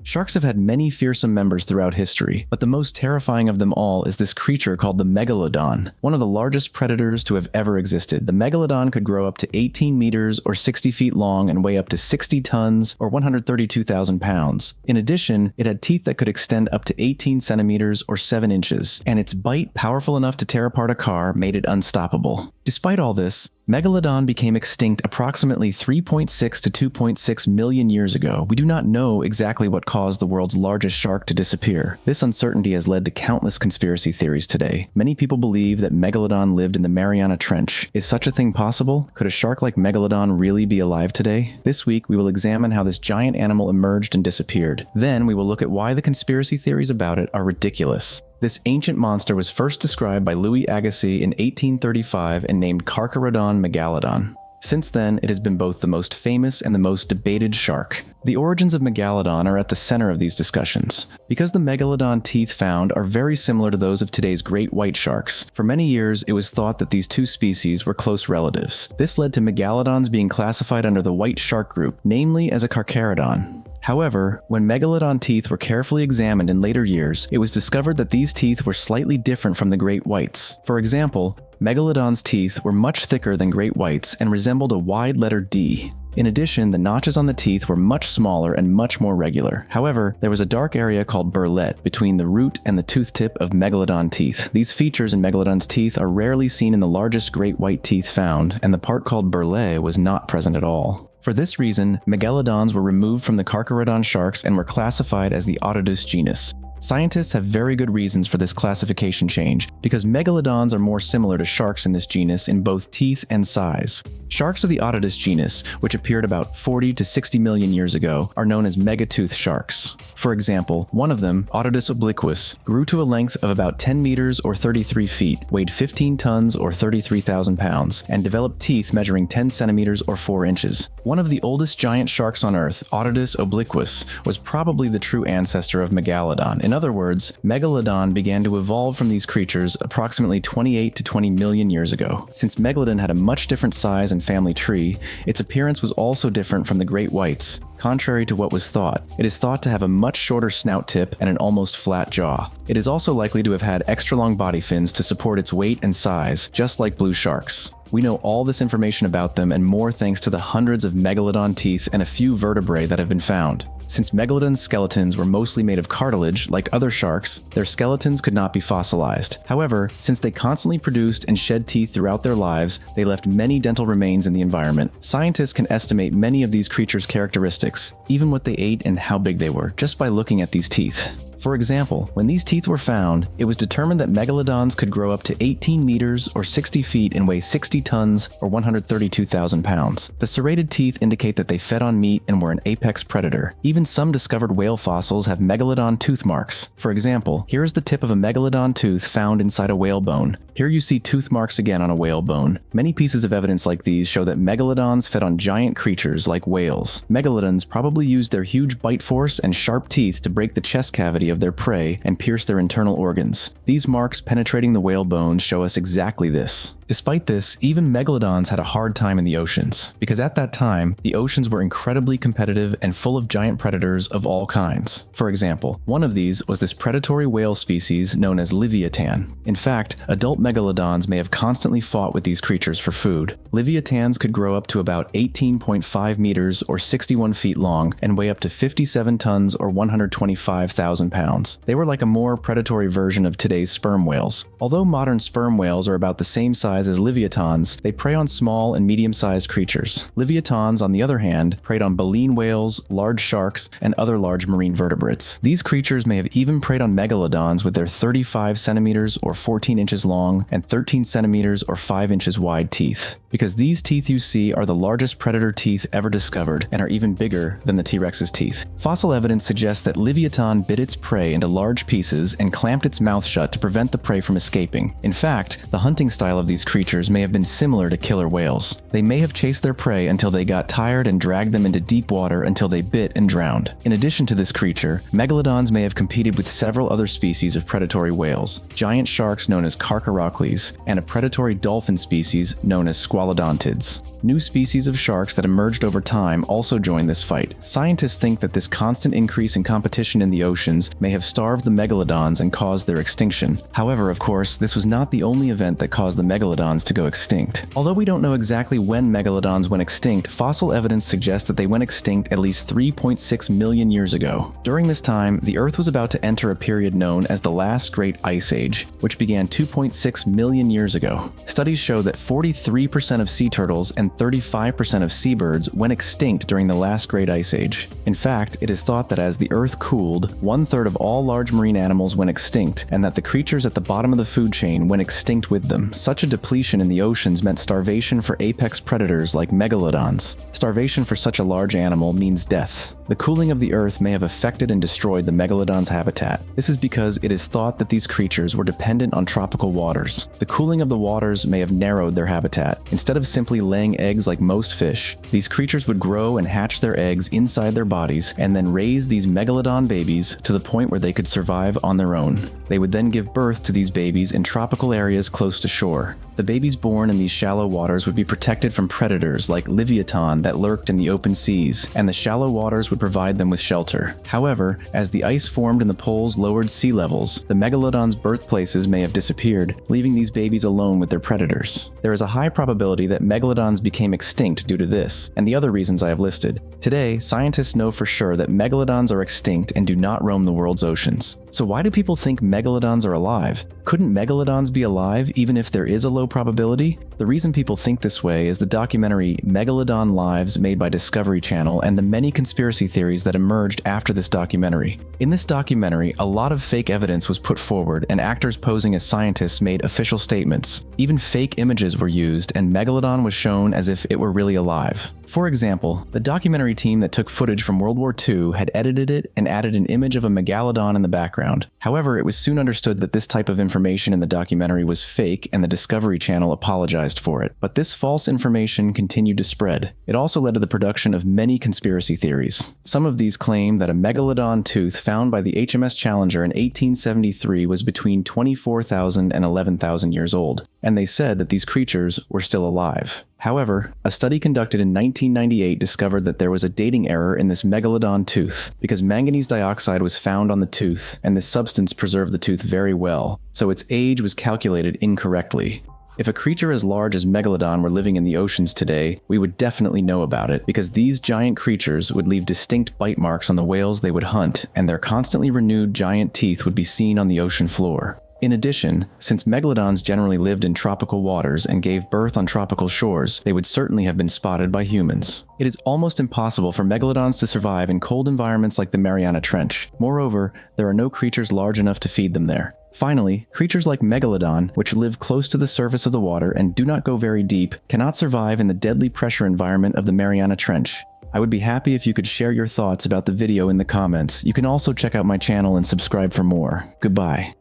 Sharks have had many fearsome members throughout history, but the most terrifying of them all is this creature called the Megalodon, one of the largest predators to have ever existed. The Megalodon could grow up to 18 meters or 60 feet long and weigh up to 60 tons or 132,000 pounds. In addition, it had teeth that could extend up to 18 centimeters or 7 inches, and its bite, powerful enough to tear apart a car, made it unstoppable. Despite all this, Megalodon became extinct approximately 3.6 to 2.6 million years ago. We do not know exactly what caused the world's largest shark to disappear. This uncertainty has led to countless conspiracy theories today. Many people believe that Megalodon lived in the Mariana Trench. Is such a thing possible? Could a shark like Megalodon really be alive today? This week, we will examine how this giant animal emerged and disappeared. Then, we will look at why the conspiracy theories about it are ridiculous. This ancient monster was first described by Louis Agassiz in 1835 and named Carcharodon megalodon. Since then, it has been both the most famous and the most debated shark. The origins of Megalodon are at the center of these discussions. Because the Megalodon teeth found are very similar to those of today's great white sharks, for many years it was thought that these two species were close relatives. This led to Megalodons being classified under the white shark group, namely as a Carcharodon. However, when Megalodon teeth were carefully examined in later years, it was discovered that these teeth were slightly different from the great whites. For example, Megalodon's teeth were much thicker than great whites and resembled a wide letter D. In addition, the notches on the teeth were much smaller and much more regular. However, there was a dark area called burlette between the root and the tooth tip of Megalodon teeth. These features in Megalodon's teeth are rarely seen in the largest great white teeth found, and the part called burlette was not present at all. For this reason, Megalodons were removed from the Carcharodon sharks and were classified as the Otodus genus. Scientists have very good reasons for this classification change, because Megalodons are more similar to sharks in this genus in both teeth and size. Sharks of the Otodus genus, which appeared about 40 to 60 million years ago, are known as megatooth sharks. For example, one of them, Otodus obliquus, grew to a length of about 10 meters or 33 feet, weighed 15 tons or 33,000 pounds, and developed teeth measuring 10 centimeters or 4 inches. One of the oldest giant sharks on Earth, Otodus obliquus, was probably the true ancestor of Megalodon. In other words, Megalodon began to evolve from these creatures approximately 28 to 20 million years ago. Since Megalodon had a much different size and family tree, its appearance was also different from the great whites. Contrary to what was thought, it is thought to have a much shorter snout tip and an almost flat jaw. It is also likely to have had extra long body fins to support its weight and size, just like blue sharks. We know all this information about them and more thanks to the hundreds of Megalodon teeth and a few vertebrae that have been found. Since Megalodon's skeletons were mostly made of cartilage, like other sharks, their skeletons could not be fossilized. However, since they constantly produced and shed teeth throughout their lives, they left many dental remains in the environment. Scientists can estimate many of these creatures' characteristics, even what they ate and how big they were, just by looking at these teeth. For example, when these teeth were found, it was determined that Megalodons could grow up to 18 meters or 60 feet and weigh 60 tons or 132,000 pounds. The serrated teeth indicate that they fed on meat and were an apex predator. Even some discovered whale fossils have Megalodon tooth marks. For example, here is the tip of a Megalodon tooth found inside a whale bone. Here you see tooth marks again on a whale bone. Many pieces of evidence like these show that Megalodons fed on giant creatures like whales. Megalodons probably used their huge bite force and sharp teeth to break the chest cavity of their prey and pierce their internal organs. These marks penetrating the whale bones show us exactly this. Despite this, even Megalodons had a hard time in the oceans, because at that time, the oceans were incredibly competitive and full of giant predators of all kinds. For example, one of these was this predatory whale species known as Livyatan. In fact, adult Megalodons may have constantly fought with these creatures for food. Livyatans could grow up to about 18.5 meters or 61 feet long and weigh up to 57 tons or 125,000 pounds. They were like a more predatory version of today's sperm whales. Although modern sperm whales are about the same size as Livyatans, they prey on small and medium-sized creatures. Livyatans, on the other hand, preyed on baleen whales, large sharks, and other large marine vertebrates. These creatures may have even preyed on Megalodons with their 35 centimeters or 14 inches long and 13 centimeters or 5 inches wide teeth. Because these teeth you see are the largest predator teeth ever discovered and are even bigger than the T-Rex's teeth. Fossil evidence suggests that Livyatan bit its prey into large pieces and clamped its mouth shut to prevent the prey from escaping. In fact, the hunting style of these creatures may have been similar to killer whales. They may have chased their prey until they got tired and dragged them into deep water until they bit and drowned. In addition to this creature, Megalodons may have competed with several other species of predatory whales, giant sharks known as Carcharodonts, and a predatory dolphin species known as squalodontids. New species of sharks that emerged over time also joined this fight. Scientists think that this constant increase in competition in the oceans may have starved the megalodons and caused their extinction. However, of course, this was not the only event that caused the megalodons to go extinct. Although we don't know exactly when megalodons went extinct, fossil evidence suggests that they went extinct at least 3.6 million years ago. During this time, the Earth was about to enter a period known as the Last Great Ice Age, which began 2.6 million years ago. Studies show that 43% of sea turtles and 35% of seabirds went extinct during the Last Great Ice Age. In fact, it is thought that as the Earth cooled, 1/3 of all large marine animals went extinct, and that the creatures at the bottom of the food chain went extinct with them. Such a depletion in the oceans meant starvation for apex predators like megalodons. Starvation for such a large animal means death. The cooling of the Earth may have affected and destroyed the megalodon's habitat. This is because it is thought that these creatures were dependent on tropical waters. The cooling of the waters may have narrowed their habitat. Instead of simply laying eggs like most fish, these creatures would grow and hatch their eggs inside their bodies and then raise these megalodon babies to the point where they could survive on their own. They would then give birth to these babies in tropical areas close to shore. The babies born in these shallow waters would be protected from predators like Livyatan that lurked in the open seas, and the shallow waters would provide them with shelter. However, as the ice formed in the poles lowered sea levels, the megalodon's birthplaces may have disappeared, leaving these babies alone with their predators. There is a high probability that megalodons became extinct due to this, and the other reasons I have listed. Today, scientists know for sure that megalodons are extinct and do not roam the world's oceans. So why do people think megalodons are alive? Couldn't megalodons be alive even if there is a low probability? The reason people think this way is the documentary Megalodon Lives made by Discovery Channel and the many conspiracy theories that emerged after this documentary. In this documentary, a lot of fake evidence was put forward and actors posing as scientists made official statements. Even fake images were used and Megalodon was shown as if it were really alive. For example, the documentary team that took footage from World War II had edited it and added an image of a megalodon in the background. However, it was soon understood that this type of information in the documentary was fake and the Discovery Channel apologized for it. But this false information continued to spread. It also led to the production of many conspiracy theories. Some of these claim that a megalodon tooth found by the HMS Challenger in 1873 was between 24,000 and 11,000 years old, and they said that these creatures were still alive. However, a study conducted in 1998 discovered that there was a dating error in this megalodon tooth because manganese dioxide was found on the tooth, and this substance preserved the tooth very well, so its age was calculated incorrectly. If a creature as large as Megalodon were living in the oceans today, we would definitely know about it because these giant creatures would leave distinct bite marks on the whales they would hunt, and their constantly renewed giant teeth would be seen on the ocean floor. In addition, since megalodons generally lived in tropical waters and gave birth on tropical shores, they would certainly have been spotted by humans. It is almost impossible for megalodons to survive in cold environments like the Mariana Trench. Moreover, there are no creatures large enough to feed them there. Finally, creatures like Megalodon, which live close to the surface of the water and do not go very deep, cannot survive in the deadly pressure environment of the Mariana Trench. I would be happy if you could share your thoughts about the video in the comments. You can also check out my channel and subscribe for more. Goodbye.